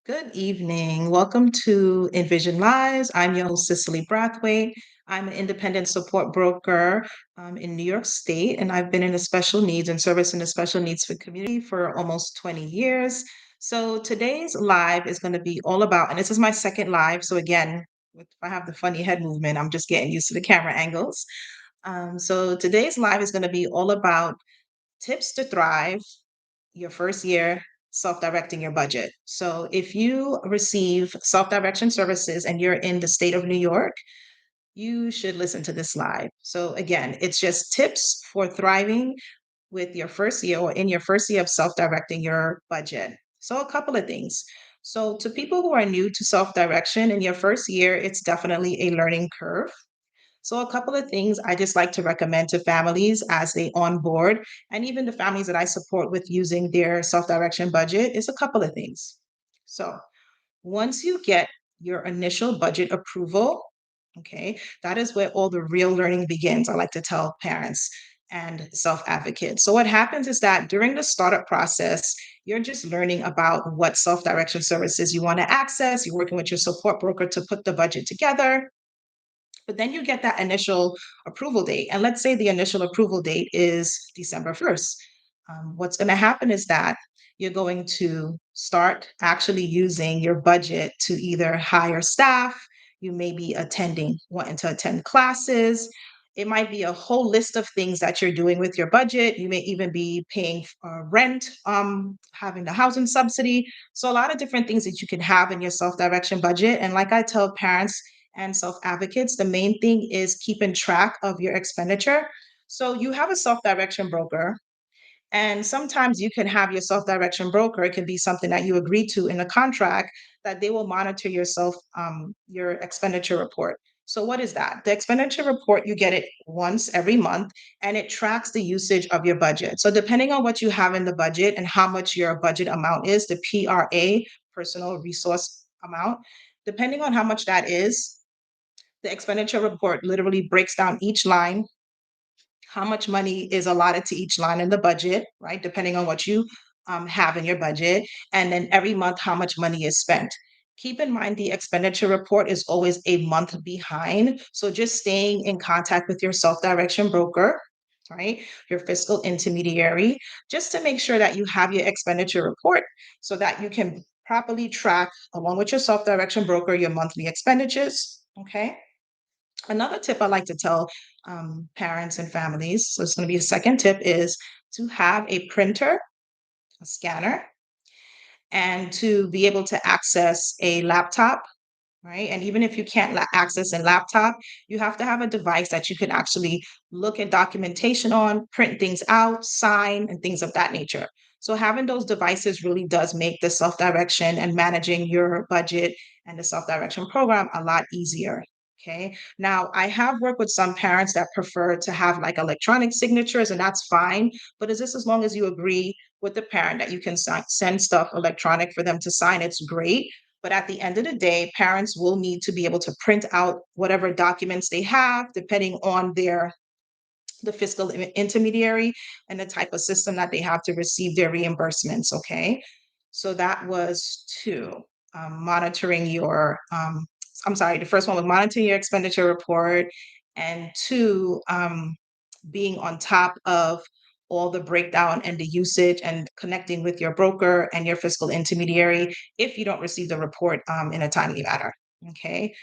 Good evening. Welcome to Envision Lives. I'm your host, Cicely Brathwaite. I'm an independent support broker in New York State, and I've been in the special needs and service in the special needs for community for almost 20 years. So today's live is going to be all about, and this is my second live. So again, if I have the funny head movement, I'm just getting used to the camera angles. So today's live is going to be all about tips to thrive your first year self-directing your budget. So if you receive self-direction services and you're in the state of New York, you should listen to this live. So again, it's just tips for thriving with your first year or in your first year of self-directing your budget. So a couple of things. So to people who are new to self-direction in your first year, it's definitely a learning curve. So, a couple of things I just like to recommend to families as they onboard, and even the families that I support with using their self direction budget, is a couple of things. So, once you get your initial budget approval, okay, that is where all the real learning begins. I like to tell parents and self advocates. So, what happens is that during the startup process, you're just learning about what self direction services you want to access. You're working with your support broker to put the budget together, but then you get that initial approval date. And let's say the initial approval date is December 1st. What's going to happen is that you're going to start actually using your budget to either hire staff, you may be wanting to attend classes. It might be a whole list of things that you're doing with your budget. You may even be paying rent, having the housing subsidy. So, a lot of different things that you can have in your self direction budget. And like I tell parents, and self advocates, the main thing is keeping track of your expenditure. So you have a self direction broker, and sometimes you can have your self direction broker. It can be something that you agree to in a contract that they will monitor your expenditure report. So what is that? The expenditure report, you get it once every month, and it tracks the usage of your budget. So depending on what you have in the budget and how much your budget amount is, the PRA, personal resource amount, depending on how much that is, the expenditure report literally breaks down each line, how much money is allotted to each line in the budget, right? Depending on what you have in your budget. And then every month, how much money is spent. Keep in mind the expenditure report is always a month behind. So just staying in contact with your self direction broker, right? Your fiscal intermediary, just to make sure that you have your expenditure report so that you can properly track, along with your self direction broker, your monthly expenditures. Okay. Another tip I like to tell parents and families, so it's going to be a second tip, is to have a printer, a scanner, and to be able to access a laptop, right? And even if you can't access a laptop, you have to have a device that you can actually look at documentation on, print things out, sign, and things of that nature. So having those devices really does make the self-direction and managing your budget and the self-direction program a lot easier. Okay. Now, I have worked with some parents that prefer to have like electronic signatures, and that's fine. But is this as long as you agree with the parent that you can send stuff electronic for them to sign? It's great. But at the end of the day, parents will need to be able to print out whatever documents they have, depending on the fiscal intermediary and the type of system that they have to receive their reimbursements. Okay, so that was two. Monitoring your, I'm sorry, the first one was monitoring your expenditure report, and two, being on top of all the breakdown and the usage and connecting with your broker and your fiscal intermediary if you don't receive the report in a timely manner. Okay.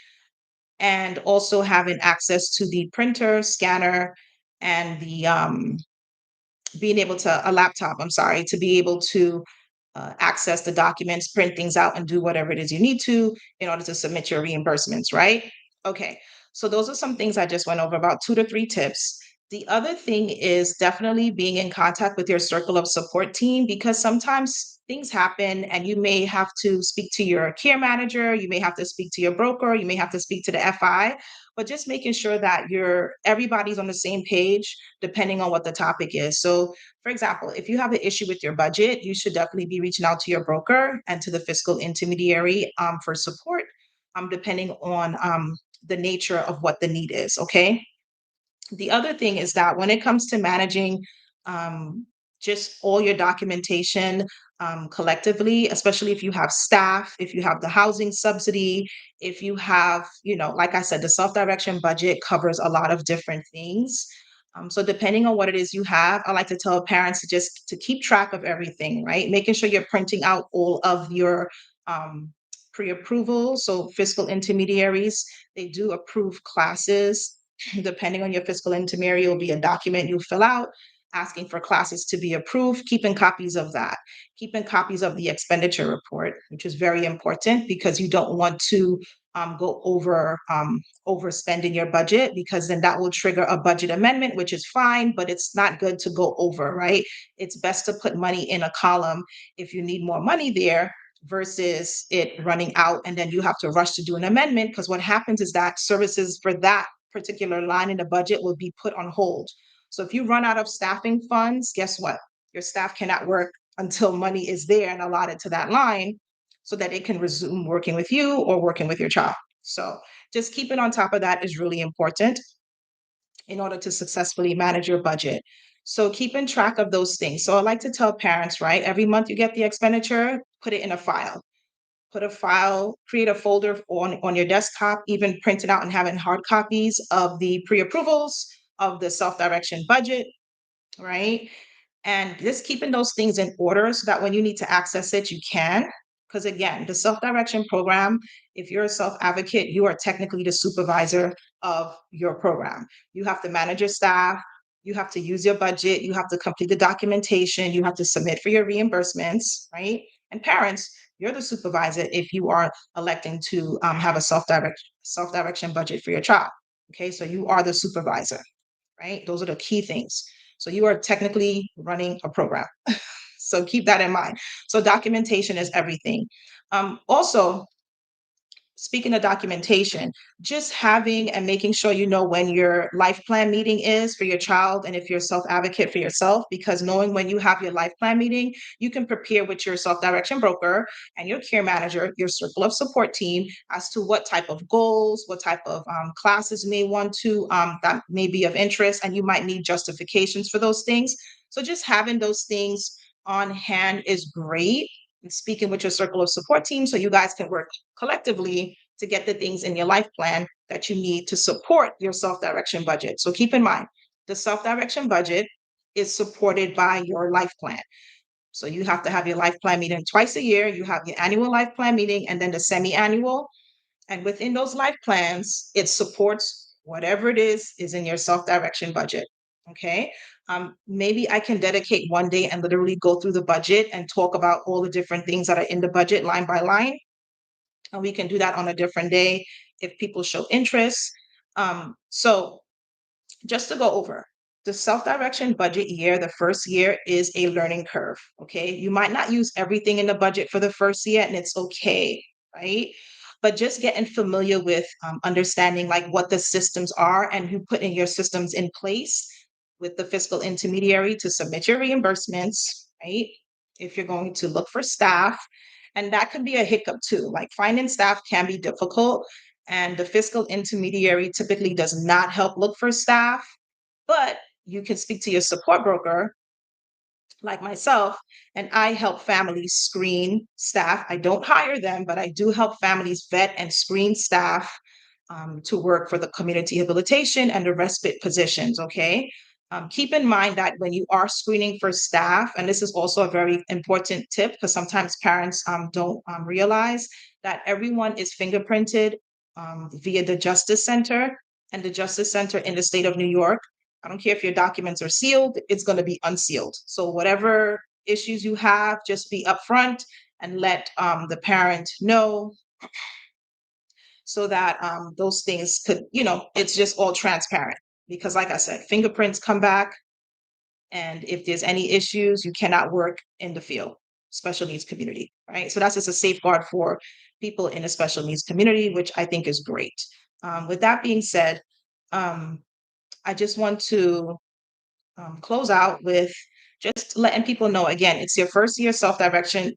And also having access to the printer, scanner, and the being able to, a laptop, I'm sorry, to be able to access the documents, print things out, and do whatever it is you need to in order to submit your reimbursements, right? Okay, so those are some things I just went over, about 2 to 3 tips. The other thing is definitely being in contact with your circle of support team, because sometimes things happen and you may have to speak to your care manager, you may have to speak to your broker, you may have to speak to the FI, but just making sure that everybody's on the same page depending on what the topic is. So for example, if you have an issue with your budget, you should definitely be reaching out to your broker and to the fiscal intermediary for support, depending on the nature of what the need is. Okay. The other thing is that when it comes to managing um, just all your documentation collectively, especially if you have staff, if you have the housing subsidy, if you have, like I said, the self-direction budget covers a lot of different things. So depending on what it is you have, I like to tell parents to just to keep track of everything, right? Making sure you're printing out all of your um, pre-approval. So fiscal intermediaries, they do approve classes. Depending on your fiscal intermediary, it will be a document you fill out asking for classes to be approved, keeping copies of that, keeping copies of the expenditure report, which is very important because you don't want to go overspend in your budget, because then that will trigger a budget amendment, which is fine, but it's not good to go over, right? It's best to put money in a column if you need more money there versus it running out and then you have to rush to do an amendment, because what happens is that services for that particular line in the budget will be put on hold. So if you run out of staffing funds, guess what? Your staff cannot work until money is there and allotted to that line so that it can resume working with you or working with your child. So just keeping on top of that is really important in order to successfully manage your budget. So keeping track of those things. So I like to tell parents, right? Every month you get the expenditure, put it in a file. Put a file, create a folder on your desktop, even print it out and having hard copies of the pre-approvals of the self-direction budget, right? And just keeping those things in order so that when you need to access it, you can. Because again, the self direction program, if you're a self advocate, you are technically the supervisor of your program. You have to manage your staff, you have to use your budget, you have to complete the documentation, you have to submit for your reimbursements, right? And parents, you're the supervisor if you are electing to have a self direction budget for your child. Okay, so you are the supervisor, right? Those are the key things. So you are technically running a program. So keep that in mind. So documentation is everything. Also, speaking of documentation, just having and making sure you know when your life plan meeting is for your child and if you're self advocate for yourself, because knowing when you have your life plan meeting, you can prepare with your self direction broker and your care manager, your circle of support team, as to what type of goals, what type of classes you may want to, that may be of interest, and you might need justifications for those things. So just having those things on hand is great, and speaking with your circle of support team so you guys can work collectively to get the things in your life plan that you need to support your self-direction budget. So keep in mind, the self-direction budget is supported by your life plan. So you have to have your life plan meeting twice a year. You have your annual life plan meeting and then the semi-annual. And within those life plans, it supports whatever it is in your self-direction budget. Okay. Maybe I can dedicate one day and literally go through the budget and talk about all the different things that are in the budget line by line. And we can do that on a different day if people show interest. So just to go over, the self-direction budget year, the first year is a learning curve. Okay. You might not use everything in the budget for the first year, and it's okay, right? But just getting familiar with understanding like what the systems are and who put in your systems in place with the fiscal intermediary to submit your reimbursements, right? If you're going to look for staff, and that could be a hiccup too. Like finding staff can be difficult, and the fiscal intermediary typically does not help look for staff, but you can speak to your support broker like myself, and I help families screen staff. I don't hire them, but I do help families vet and screen staff to work for the community habilitation and the respite positions. Okay. Keep in mind that when you are screening for staff, and this is also a very important tip because sometimes parents don't realize that everyone is fingerprinted via the Justice Center, and the Justice Center in the state of New York, I don't care if your documents are sealed, it's going to be unsealed. So whatever issues you have, just be upfront and let the parent know so that those things could, it's just all transparent. Because like I said, fingerprints come back, and if there's any issues, you cannot work in the field, special needs community, right? So that's just a safeguard for people in a special needs community, which I think is great. With that being said, um, I just want to close out with just letting people know again, it's your first year self-directing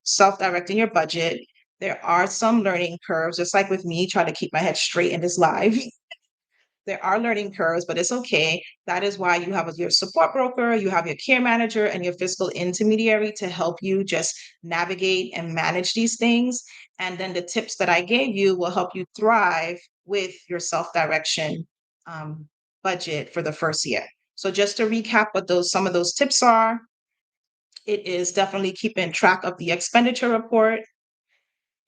your budget. There are some learning curves, just like with me trying to keep my head straight in this live. There are learning curves, but it's okay. That is why you have your support broker, you have your care manager, and your fiscal intermediary to help you just navigate and manage these things. And then the tips that I gave you will help you thrive with your self-direction um, budget for the first year. So just to recap what those some of those tips are, it is definitely keeping track of the expenditure report.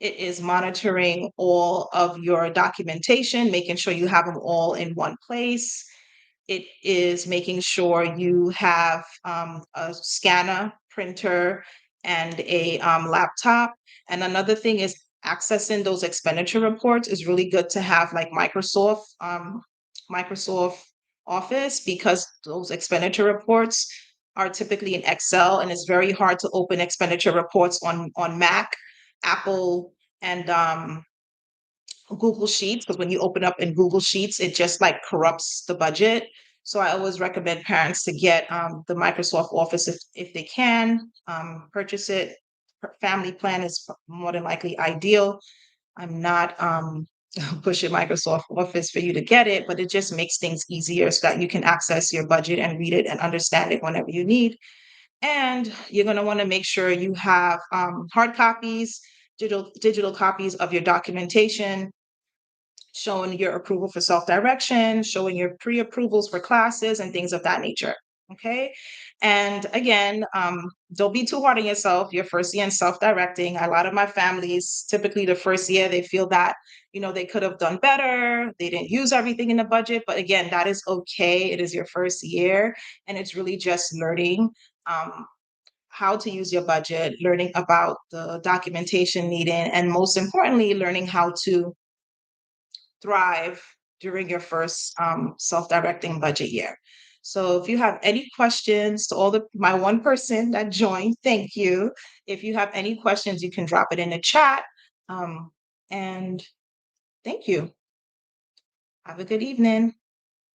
It is monitoring all of your documentation, making sure you have them all in one place. It is making sure you have a scanner, printer, and a laptop. And another thing is accessing those expenditure reports is really good to have like Microsoft Office, because those expenditure reports are typically in Excel, and it's very hard to open expenditure reports on Mac, Apple, and Google Sheets, because when you open up in Google Sheets, it just like corrupts the budget. So I always recommend parents to get the Microsoft Office if they can, purchase it. Family plan is more than likely ideal. I'm not pushing Microsoft Office for you to get it, but it just makes things easier so that you can access your budget and read it and understand it whenever you need. And you're going to want to make sure you have hard copies, digital copies of your documentation, showing your approval for self-direction, showing your pre-approvals for classes and things of that nature. Okay. And again, don't be too hard on yourself. Your first year in self-directing. A lot of my families, typically the first year, they feel that, they could have done better. They didn't use everything in the budget. But again, that is okay. It is your first year, and it's really just learning how to use your budget, learning about the documentation needed, and most importantly, learning how to thrive during your first self-directing budget year. So if you have any questions, to all the my one person that joined, thank you. If you have any questions, you can drop it in the chat. And thank you. Have a good evening.